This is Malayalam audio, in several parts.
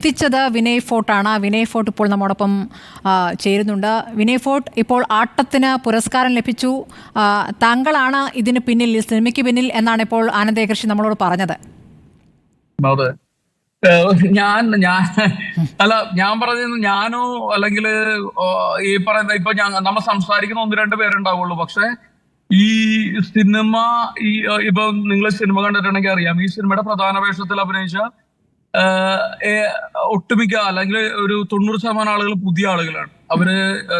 എത്തിച്ചത് വിനയ് ഫോർട്ടാണ്. വിനയ് ഫോർട്ട് ഇപ്പോൾ നമ്മോടൊപ്പം ചേരുന്നുണ്ട്. വിനയ് ഫോർട്ട്, ഇപ്പോൾ ആട്ടത്തിന് പുരസ്കാരം ലഭിച്ചു. താങ്കളാണ് ഇതിന് പിന്നിൽ, സിനിമയ്ക്ക് പിന്നിൽ എന്നാണ് ഇപ്പോൾ ആനന്ദേകൃഷി നമ്മളോട് പറഞ്ഞത്. അതെ, ഞാൻ ഞാൻ അല്ല, ഞാൻ പറഞ്ഞത് ഞാനോ അല്ലെങ്കിൽ ഈ പറയുന്ന ഇപ്പൊ നമ്മൾ സംസാരിക്കുന്ന ഒന്ന് രണ്ട് പേരുണ്ടാവുള്ളൂ. പക്ഷെ ഈ സിനിമ, ഈ ഇപ്പൊ നിങ്ങൾ സിനിമ കണ്ടിട്ടുണ്ടെങ്കിൽ അറിയാം, ഈ സിനിമയുടെ പ്രധാന വേഷത്തിൽ അഭിനയിച്ച ഒട്ടുമിക്ക അല്ലെങ്കിൽ ഒരു 90% ആളുകൾ പുതിയ ആളുകളാണ്. അവര്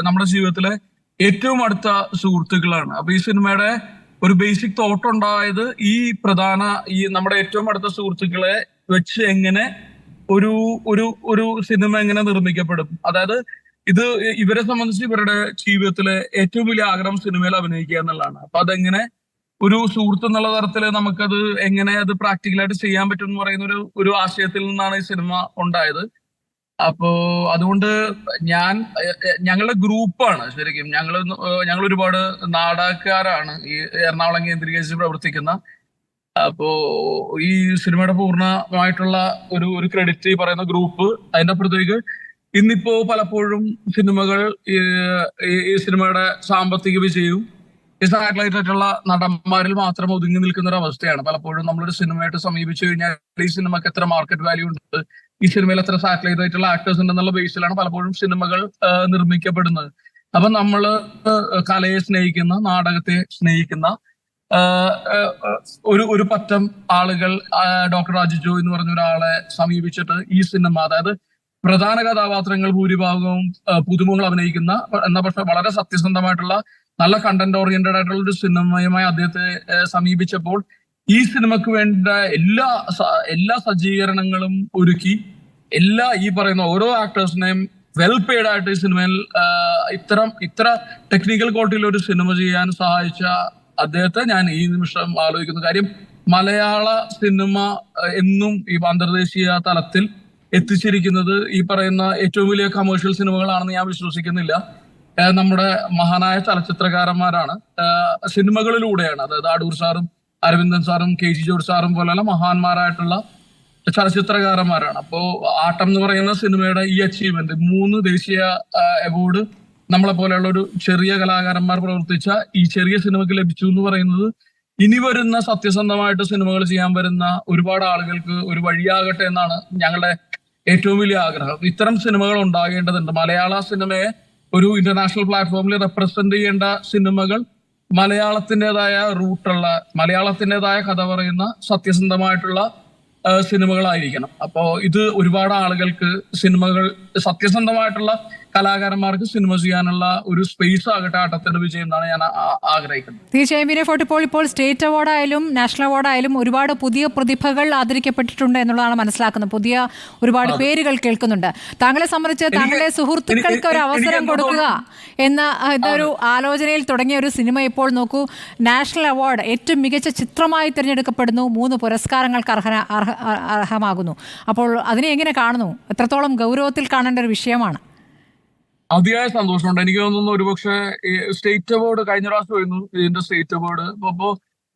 നമ്മുടെ ജീവിതത്തിലെ ഏറ്റവും അടുത്ത സുഹൃത്തുക്കളാണ്. അപ്പൊ ഈ സിനിമയുടെ ഒരു ബേസിക് തോട്ട് ഉണ്ടായത് ഈ നമ്മുടെ ഏറ്റവും അടുത്ത സുഹൃത്തുക്കളെ വെച്ച് എങ്ങനെ ഒരു ഒരു ഒരു സിനിമ എങ്ങനെ നിർമ്മിക്കപ്പെടും. അതായത് ഇത് ഇവരെ സംബന്ധിച്ച് ഇവരുടെ ജീവിതത്തിലെ ഏറ്റവും വലിയ ആഗ്രഹം സിനിമയിൽ അഭിനയിക്കുക എന്നുള്ളതാണ്. അപ്പൊ അതെങ്ങനെ ഒരു സുഹൃത്ത് എന്നുള്ള തരത്തിൽ നമുക്കത് എങ്ങനെ അത് പ്രാക്ടിക്കലായിട്ട് ചെയ്യാൻ പറ്റും എന്ന് പറയുന്ന ഒരു ആശയത്തിൽ നിന്നാണ് ഈ സിനിമ ഉണ്ടായത്. അപ്പോ അതുകൊണ്ട് ഞങ്ങളുടെ ഗ്രൂപ്പാണ് ശരിക്കും. ഞങ്ങൾ ഒരുപാട് നാടകക്കാരാണ് ഈ എറണാകുളം കേന്ദ്രീകരിച്ച് പ്രവർത്തിക്കുന്ന. അപ്പോ ഈ സിനിമയുടെ പൂർണ്ണമായിട്ടുള്ള ഒരു ക്രെഡിറ്റ് ഈ പറയുന്ന ഗ്രൂപ്പ്. അതിന്റെ അപ്പുറത്തേക്ക് ഇന്നിപ്പോ പലപ്പോഴും സിനിമകൾ ഈ സിനിമയുടെ സാമ്പത്തിക വിജയവും ഈ സാറ്റലൈറ്റ് ആയിട്ടുള്ള നടന്മാരിൽ മാത്രം ഒതുങ്ങി നിൽക്കുന്ന ഒരു അവസ്ഥയാണ്. പലപ്പോഴും നമ്മളൊരു സിനിമയായിട്ട് സമീപിച്ചു കഴിഞ്ഞാൽ ഈ സിനിമക്ക് എത്ര മാർക്കറ്റ് വാല്യൂ ഉണ്ട്, ഈ സിനിമയിൽ എത്ര സാറ്റലൈറ്റ് ആയിട്ടുള്ള ആക്ടേഴ്സ് ഉണ്ടെന്നുള്ള ബേസിലാണ് പലപ്പോഴും സിനിമകൾ നിർമ്മിക്കപ്പെടുന്നത്. അപ്പൊ നമ്മള് കലയെ സ്നേഹിക്കുന്ന, നാടകത്തെ സ്നേഹിക്കുന്ന ഒരു പറ്റം ആളുകൾ ഡോക്ടർ അജിജോ എന്ന് പറഞ്ഞ ഒരാളെ സമീപിച്ചിട്ട് ഈ സിനിമ, അതായത് പ്രധാന കഥാപാത്രങ്ങൾ ഭൂരിഭാഗവും പുതുമുഖങ്ങൾ അഭിനയിക്കുന്ന, എന്നാ പക്ഷെ വളരെ സത്യസന്ധമായിട്ടുള്ള നല്ല കണ്ടന്റ് ഓറിയന്റഡ് ആയിട്ടുള്ള ഒരു സിനിമയുമായി അദ്ദേഹത്തെ സമീപിച്ചപ്പോൾ ഈ സിനിമക്ക് വേണ്ട എല്ലാ സജ്ജീകരണങ്ങളും ഒരുക്കി, ഈ പറയുന്ന ഓരോ ആക്ടേഴ്സിനെയും വെൽ പെയ്ഡ് ആയിട്ട് ഈ സിനിമയിൽ ഇത്ര ടെക്നിക്കൽ ക്വാളിറ്റിയിൽ ഒരു സിനിമ ചെയ്യാൻ സഹായിച്ച അദ്ദേഹത്തെ ഞാൻ ഈ നിമിഷം ആലോചിക്കുന്ന കാര്യം. മലയാള സിനിമ എന്നും ഈ അന്തർദേശീയ തലത്തിൽ എത്തിച്ചിരിക്കുന്നത് ഈ പറയുന്ന ഏറ്റവും വലിയ കമേഴ്ഷ്യൽ സിനിമകളാണെന്ന് ഞാൻ വിശ്വസിക്കുന്നില്ല. നമ്മുടെ മഹാനായ ചലച്ചിത്രകാരന്മാരാണ്, സിനിമകളിലൂടെയാണ്. അതായത് അടൂർ സാറും അരവിന്ദൻ സാറും KG ജോർജ് സാറും പോലെയുള്ള മഹാന്മാരായിട്ടുള്ള ചലച്ചിത്രകാരന്മാരാണ്. അപ്പോ ആട്ടം എന്ന് പറയുന്ന സിനിമയുടെ ഈ അച്ചീവ്മെന്റ്, 3 ദേശീയ അവാർഡ് നമ്മളെ പോലെയുള്ള ഒരു ചെറിയ കലാകാരന്മാർ പ്രവർത്തിച്ച ഈ ചെറിയ സിനിമയ്ക്ക് ലഭിച്ചു എന്ന് പറയുന്നത് ഇനി വരുന്ന സത്യസന്ധമായിട്ട് സിനിമകൾ ചെയ്യാൻ വരുന്ന ഒരുപാട് ആളുകൾക്ക് ഒരു വഴിയാകട്ടെ എന്നാണ് ഞങ്ങളുടെ ഏറ്റവും വലിയ ആഗ്രഹം. ഇത്തരം സിനിമകൾ ഉണ്ടാകേണ്ടതുണ്ട്. മലയാള സിനിമയെ ഒരു ഇന്റർനാഷണൽ പ്ലാറ്റ്ഫോമിൽ റെപ്രസെന്റ് ചെയ്യേണ്ട സിനിമകൾ മലയാളത്തിൻ്റെതായ റൂട്ടുള്ള, മലയാളത്തിൻ്റെതായ കഥ പറയുന്ന സത്യസന്ധമായിട്ടുള്ള സിനിമകളായിരിക്കണം. അപ്പോ ഇത് ഒരുപാട് ആളുകൾക്ക്, സിനിമകൾ സത്യസന്ധമായിട്ടുള്ള കലാകാരന്മാർക്ക് സിനിമ ചെയ്യാനുള്ള ഒരു സ്പേസ് ആകട്ടെ ആട്ടത്തിന്റെ വിജയം എന്നാണ് ഞാൻ ആഗ്രഹിക്കുന്നത്. തീർച്ചയായും വിനയ് ഫോർട്ട്, ഇപ്പോൾ സ്റ്റേറ്റ് അവാർഡായാലും നാഷണൽ അവാർഡായാലും ഒരുപാട് പുതിയ പ്രതിഭകൾ ആദരിക്കപ്പെട്ടിട്ടുണ്ട് എന്നുള്ളതാണ് മനസ്സിലാക്കുന്നത്. പുതിയ ഒരുപാട് പേരുകൾ കേൾക്കുന്നുണ്ട്. താങ്കളെ സംബന്ധിച്ച് താങ്കളുടെ സുഹൃത്തുക്കൾക്ക് ഒരു അവസരം കൊടുക്കുക എന്ന ഇതൊരു ആലോചനയിൽ തുടങ്ങിയ ഒരു സിനിമ ഇപ്പോൾ നോക്കൂ, നാഷണൽ അവാർഡ് ഏറ്റവും മികച്ച ചിത്രമായി തിരഞ്ഞെടുക്കപ്പെടുന്നു, 3 പുരസ്കാരങ്ങൾക്ക് അർഹമാകുന്നു. അപ്പോൾ അതിനെ എങ്ങനെ കാണുന്നു? എത്രത്തോളം ഗൗരവത്തിൽ കാണേണ്ട ഒരു വിഷയമാണ്? അതിയായ സന്തോഷമുണ്ട്. എനിക്ക് തോന്നുന്നു ഒരുപക്ഷെ സ്റ്റേറ്റ് അവാർഡ് കഴിഞ്ഞ പ്രാവശ്യം വരുന്നു, ഇതിന്റെ സ്റ്റേറ്റ് അവാർഡ്. അപ്പോ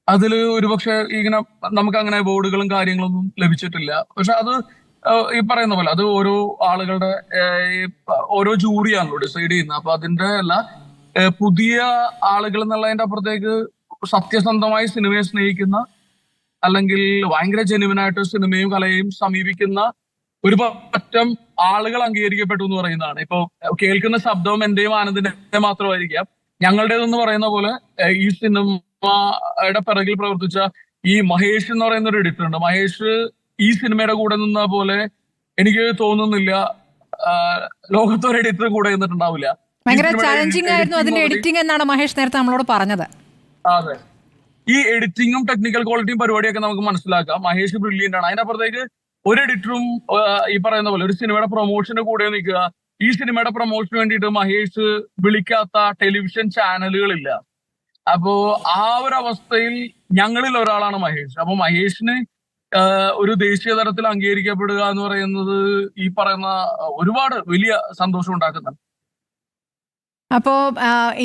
അതിൽ ഒരുപക്ഷെ ഇങ്ങനെ നമുക്ക് അങ്ങനെ അവാർഡുകളും കാര്യങ്ങളൊന്നും ലഭിച്ചിട്ടില്ല. പക്ഷെ അത് ഈ പറയുന്ന പോലെ അത് ഓരോ ആളുകളുടെ ഓരോ ജൂറിയാണല്ലോ ഡിസൈഡ് ചെയ്യുന്നത്. അപ്പൊ അതിന്റെ അല്ല, പുതിയ ആളുകൾ എന്നുള്ളതിന്റെ അപ്പുറത്തേക്ക് സത്യസന്ധമായി സിനിമയെ സ്നേഹിക്കുന്ന, അല്ലെങ്കിൽ ഭയങ്കര ജെന്യുവനായിട്ട് സിനിമയും കലയും സമീപിക്കുന്ന ഒരു പറ്റം ആളുകൾ അംഗീകരിക്കപ്പെട്ടു എന്ന് പറയുന്നതാണ്. ഇപ്പൊ കേൾക്കുന്ന ശബ്ദവും എന്റെയും ആനന്ദിന്റെ മാത്രമായിരിക്കാം. ഞങ്ങളുടേതെന്ന് പറയുന്ന പോലെ ഈ സിനിമയുടെ പിറകിൽ പ്രവർത്തിച്ച ഈ മഹേഷ് എന്ന് പറയുന്ന ഒരു എഡിറ്റർ ഉണ്ട്. മഹേഷ് ഈ സിനിമയുടെ കൂടെ നിന്ന പോലെ എനിക്ക് തോന്നുന്നില്ല ലോകത്തൊരു എഡിറ്റർ കൂടെ നിന്നിട്ടുണ്ടാവില്ല. ഭയങ്കര ചാലഞ്ചിങ് ആയിരുന്നു അതിന്റെ എഡിറ്റിംഗ് എന്നാണ് മഹേഷ് നേരത്തെ നമ്മളോട് പറഞ്ഞത്. അതെ, ഈ എഡിറ്റിങ്ങും ടെക്നിക്കൽ ക്വാളിറ്റിയും പരിപാടിയൊക്കെ നമുക്ക് മനസ്സിലാക്കാം. മഹേഷ് ബ്രില്യന്റ് ആണ്. അതിനപ്പുറത്തേക്ക് ഒരു എഡിറ്ററും ഈ പറയുന്ന പോലെ ഒരു സിനിമയുടെ പ്രൊമോഷന് കൂടെ നിൽക്കുക. ഈ സിനിമയുടെ പ്രൊമോഷന് വേണ്ടിയിട്ട് മഹേഷ് വിളിക്കാത്ത ടെലിവിഷൻ ചാനലുകളില്ല. അപ്പോ ആ ഒരു അവസ്ഥയിൽ ഞങ്ങളിൽ ഒരാളാണ് മഹേഷ്. അപ്പൊ മഹേഷിന് ഒരു ദേശീയ തലത്തിൽ അംഗീകരിക്കപ്പെടുക എന്ന് പറയുന്നത് ഈ പറയുന്ന ഒരുപാട് വലിയ സന്തോഷം ഉണ്ടാക്കുന്നുണ്ട്. അപ്പോ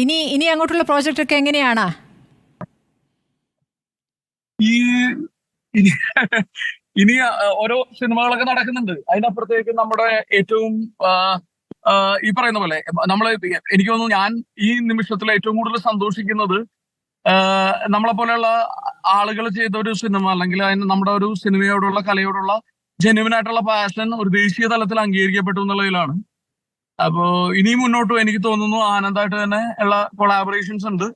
ഇനി അങ്ങോട്ടുള്ള പ്രോജക്റ്റ് ഒക്കെ എങ്ങനെയാണ്? ഈ ഇനി ഓരോ സിനിമകളൊക്കെ നടക്കുന്നുണ്ട്. അതിനപ്പുറത്തേക്ക് നമ്മുടെ ഏറ്റവും ഈ പറയുന്ന പോലെ എനിക്ക് തോന്നുന്നു ഞാൻ ഈ നിമിഷത്തിൽ ഏറ്റവും കൂടുതൽ സന്തോഷിക്കുന്നത് നമ്മളെ പോലെയുള്ള ആളുകൾ ചെയ്ത ഒരു സിനിമ, അല്ലെങ്കിൽ അതിന് നമ്മുടെ ഒരു സിനിമയോടുള്ള കലയോടുള്ള ജെന്യുവൻ ആയിട്ടുള്ള പാഷൻ ഒരു ദേശീയ തലത്തിൽ അംഗീകരിക്കപ്പെട്ടു എന്നുള്ളതിലാണ്. അപ്പോ ഇനി മുന്നോട്ടും എനിക്ക് തോന്നുന്നു ആനന്ദമായിട്ട് തന്നെ ഉള്ള കൊളാബറേഷൻസ് ഉണ്ട്.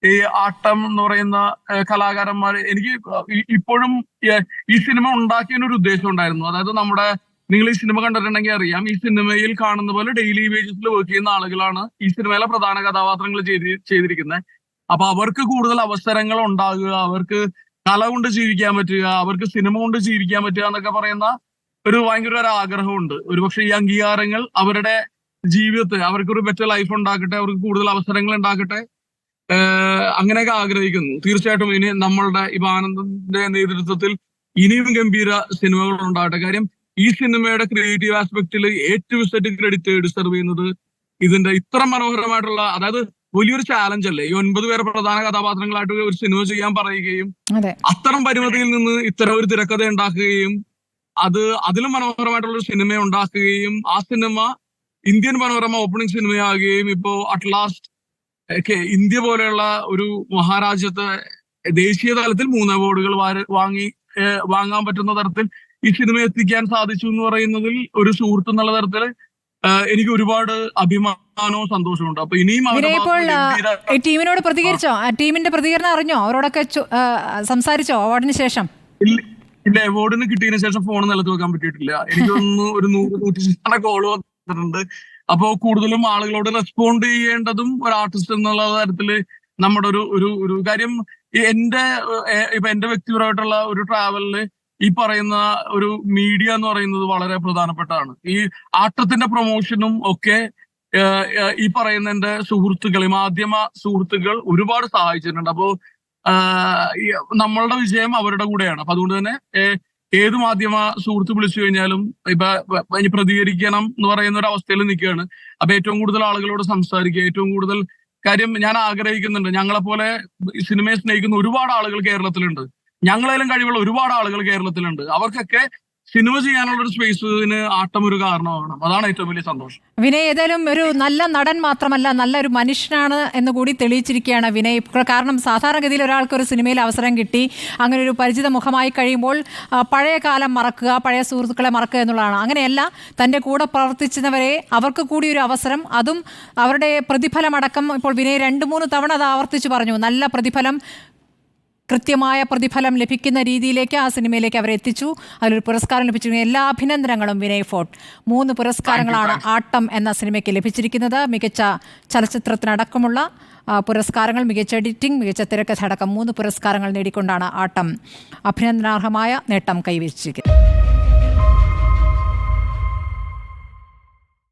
ഈ ആട്ടം എന്ന് പറയുന്ന കലാകാരന്മാർ, എനിക്ക് ഇപ്പോഴും ഈ സിനിമ ഉണ്ടാക്കിയതിനൊരു ഉദ്ദേശം ഉണ്ടായിരുന്നു. അതായത് നിങ്ങൾ ഈ സിനിമ കണ്ടിട്ടുണ്ടെങ്കിൽ അറിയാം, ഈ സിനിമയിൽ കാണുന്ന പോലെ ഡെയിലി ബേസിസിൽ വർക്ക് ചെയ്യുന്ന ആളുകളാണ് ഈ സിനിമയിലെ പ്രധാന കഥാപാത്രങ്ങൾ ചെയ്തിരിക്കുന്നത്. അപ്പൊ അവർക്ക് കൂടുതൽ അവസരങ്ങൾ ഉണ്ടാകുക, അവർക്ക് കല കൊണ്ട് ജീവിക്കാൻ പറ്റുക, അവർക്ക് സിനിമ കൊണ്ട് ജീവിക്കാൻ പറ്റുക എന്നൊക്കെ പറയുന്ന ഭയങ്കര ഒരു ആഗ്രഹമുണ്ട്. ഒരുപക്ഷെ ഈ അംഗീകാരങ്ങൾ അവരുടെ ജീവിതത്തിൽ അവർക്കൊരു ബെറ്റർ ലൈഫ് ഉണ്ടാക്കട്ടെ, അവർക്ക് കൂടുതൽ അവസരങ്ങൾ ഉണ്ടാക്കട്ടെ, അങ്ങനെയൊക്കെ ആഗ്രഹിക്കുന്നു. തീർച്ചയായിട്ടും ഇനി നമ്മളുടെ ഇപ്പൊ ആനന്ദിന്റെ നേതൃത്വത്തിൽ ഇനിയും ഗംഭീര സിനിമകൾ ഉണ്ടാകട്ടെ. കാര്യം ഈ സിനിമയുടെ ക്രിയേറ്റീവ് ആസ്പെക്റ്റിൽ ഏറ്റവും സെറ്റ് ക്രെഡിറ്റ് ഡിസർവ് ചെയ്യുന്നത് ഇതിന്റെ ഇത്ര മനോഹരമായിട്ടുള്ള, അതായത് വലിയൊരു ചാലഞ്ച് അല്ലേ ഈ 9 പേരെ പ്രധാന കഥാപാത്രങ്ങളായിട്ട് ഒരു സിനിമ ചെയ്യാൻ പറയുകയും അത്തരം പരിമിതിയിൽ നിന്ന് ഇത്തരം ഒരു തിരക്കഥ ഉണ്ടാക്കുകയും അതിലും മനോഹരമായിട്ടുള്ള ഒരു സിനിമ ഉണ്ടാക്കുകയും ആ സിനിമ ഇന്ത്യൻ മനോരമ ഓപ്പണിംഗ് സിനിമയാകുകയും ഇപ്പോ അറ്റ് ലാസ്റ്റ് ഇന്ത്യ പോലെയുള്ള ഒരു മഹാരാജ്യത്ത് ദേശീയ തലത്തിൽ 3 അവാർഡുകൾ വാങ്ങാൻ പറ്റുന്ന തരത്തിൽ ഈ സിനിമ എത്തിക്കാൻ സാധിച്ചു എന്ന് പറയുന്നതിൽ ഒരു സുഹൃത്ത് എന്നുള്ള തരത്തിൽ എനിക്ക് ഒരുപാട് അഭിമാനവും സന്തോഷമുണ്ട്. അപ്പൊ ഇനിയും ടീമിനോട് പ്രതികരിച്ചോ? ടീമിന്റെ പ്രതികരണം അറിഞ്ഞോ? അവരോടൊക്കെ സംസാരിച്ചോ അവാർഡിന് ശേഷം? ഇല്ല, അവാർഡിന് കിട്ടിയതിനു ശേഷം ഫോൺ നിലത്ത് വെക്കാൻ പറ്റിയിട്ടില്ല. എനിക്കൊന്ന് ഒരു 100-100 കോള് വന്നിട്ടുണ്ട്. അപ്പോ കൂടുതലും ആളുകളോട് റെസ്പോണ്ട് ചെയ്യേണ്ടതും ഒരു ആർട്ടിസ്റ്റ് എന്നുള്ള തരത്തില് നമ്മുടെ ഒരു കാര്യം. എന്റെ വ്യക്തിപരമായിട്ടുള്ള ഒരു ട്രാവലില് ഈ പറയുന്ന ഒരു മീഡിയ എന്ന് പറയുന്നത് വളരെ പ്രധാനപ്പെട്ടതാണ്. ഈ ആട്ടത്തിന്റെ പ്രൊമോഷനും ഒക്കെ ഈ പറയുന്ന എന്റെ മാധ്യമ സുഹൃത്തുക്കൾ ഒരുപാട് സഹായിച്ചിട്ടുണ്ട്. അപ്പോ നമ്മളുടെ വിജയം അവരുടെ കൂടെയാണ്. അപ്പൊ അതുകൊണ്ട് തന്നെ ഏത് മാധ്യമ സുഹൃത്ത് വിളിച്ചു കഴിഞ്ഞാലും ഇനി പ്രതികരിക്കണം എന്ന് പറയുന്ന ഒരു അവസ്ഥയിൽ നിൽക്കുകയാണ്. അപ്പൊ ഏറ്റവും കൂടുതൽ ആളുകളോട് സംസാരിക്കുക, ഏറ്റവും കൂടുതൽ കാര്യം ഞാൻ ആഗ്രഹിക്കുന്നുണ്ട്. ഞങ്ങളെപ്പോലെ സിനിമയെ സ്നേഹിക്കുന്ന ഒരുപാട് ആളുകൾ കേരളത്തിലുണ്ട്. ഞങ്ങളേലും കഴിവുള്ള ഒരുപാട് ആളുകൾ കേരളത്തിലുണ്ട്. അവർക്കൊക്കെ സിനിമ ചെയ്യാനുള്ള ഒരു സ്പേസിന് ആട്ടം ഒരു കാരണമാണ്. അതാണ് ഏറ്റവും വലിയ സന്തോഷം. വിനയ് ഏതായാലും ഒരു നല്ല നടൻ മാത്രമല്ല, നല്ലൊരു മനുഷ്യനാണ് എന്ന് കൂടി തെളിയിച്ചിരിക്കുകയാണ് വിനയ്. കാരണം സാധാരണഗതിയിൽ ഒരാൾക്ക് ഒരു സിനിമയിൽ അവസരം കിട്ടി, അങ്ങനെ ഒരു പരിചിത മുഖമായി കഴിയുമ്പോൾ പഴയ കാലം മറക്കുക, പഴയ സുഹൃത്തുക്കളെ മറക്കുക എന്നുള്ളതാണ്. അങ്ങനെയല്ല, തൻ്റെ കൂടെ പ്രവർത്തിച്ചവരെ അവർക്ക് കൂടി ഒരു അവസരം, അതും അവരുടെ പ്രതിഫലമടക്കം ഇപ്പോൾ വിനയ് 2-3 തവണ അത് ആവർത്തിച്ച് പറഞ്ഞു. നല്ല പ്രതിഫലം, കൃത്യമായ പ്രതിഫലം ലഭിക്കുന്ന രീതിയിലേക്ക് ആ സിനിമയിലേക്ക് അവരെ എത്തിച്ചു. അതിലൊരു പുരസ്കാരം ലഭിച്ചിരിക്കുന്ന എല്ലാ അഭിനന്ദനങ്ങളും വിനയ് ഫോർട്ട്. 3 പുരസ്കാരങ്ങളാണ് ആട്ടം എന്ന സിനിമയ്ക്ക് ലഭിച്ചിരിക്കുന്നത്. മികച്ച ചലച്ചിത്രത്തിനടക്കമുള്ള പുരസ്കാരങ്ങൾ, മികച്ച എഡിറ്റിംഗ്, മികച്ച തിരക്കഥ അടക്കം 3 പുരസ്കാരങ്ങൾ നേടിക്കൊണ്ടാണ് ആട്ടം അഭിനന്ദനാർഹമായ നേട്ടം കൈവരിച്ചിരിക്കുന്നത്.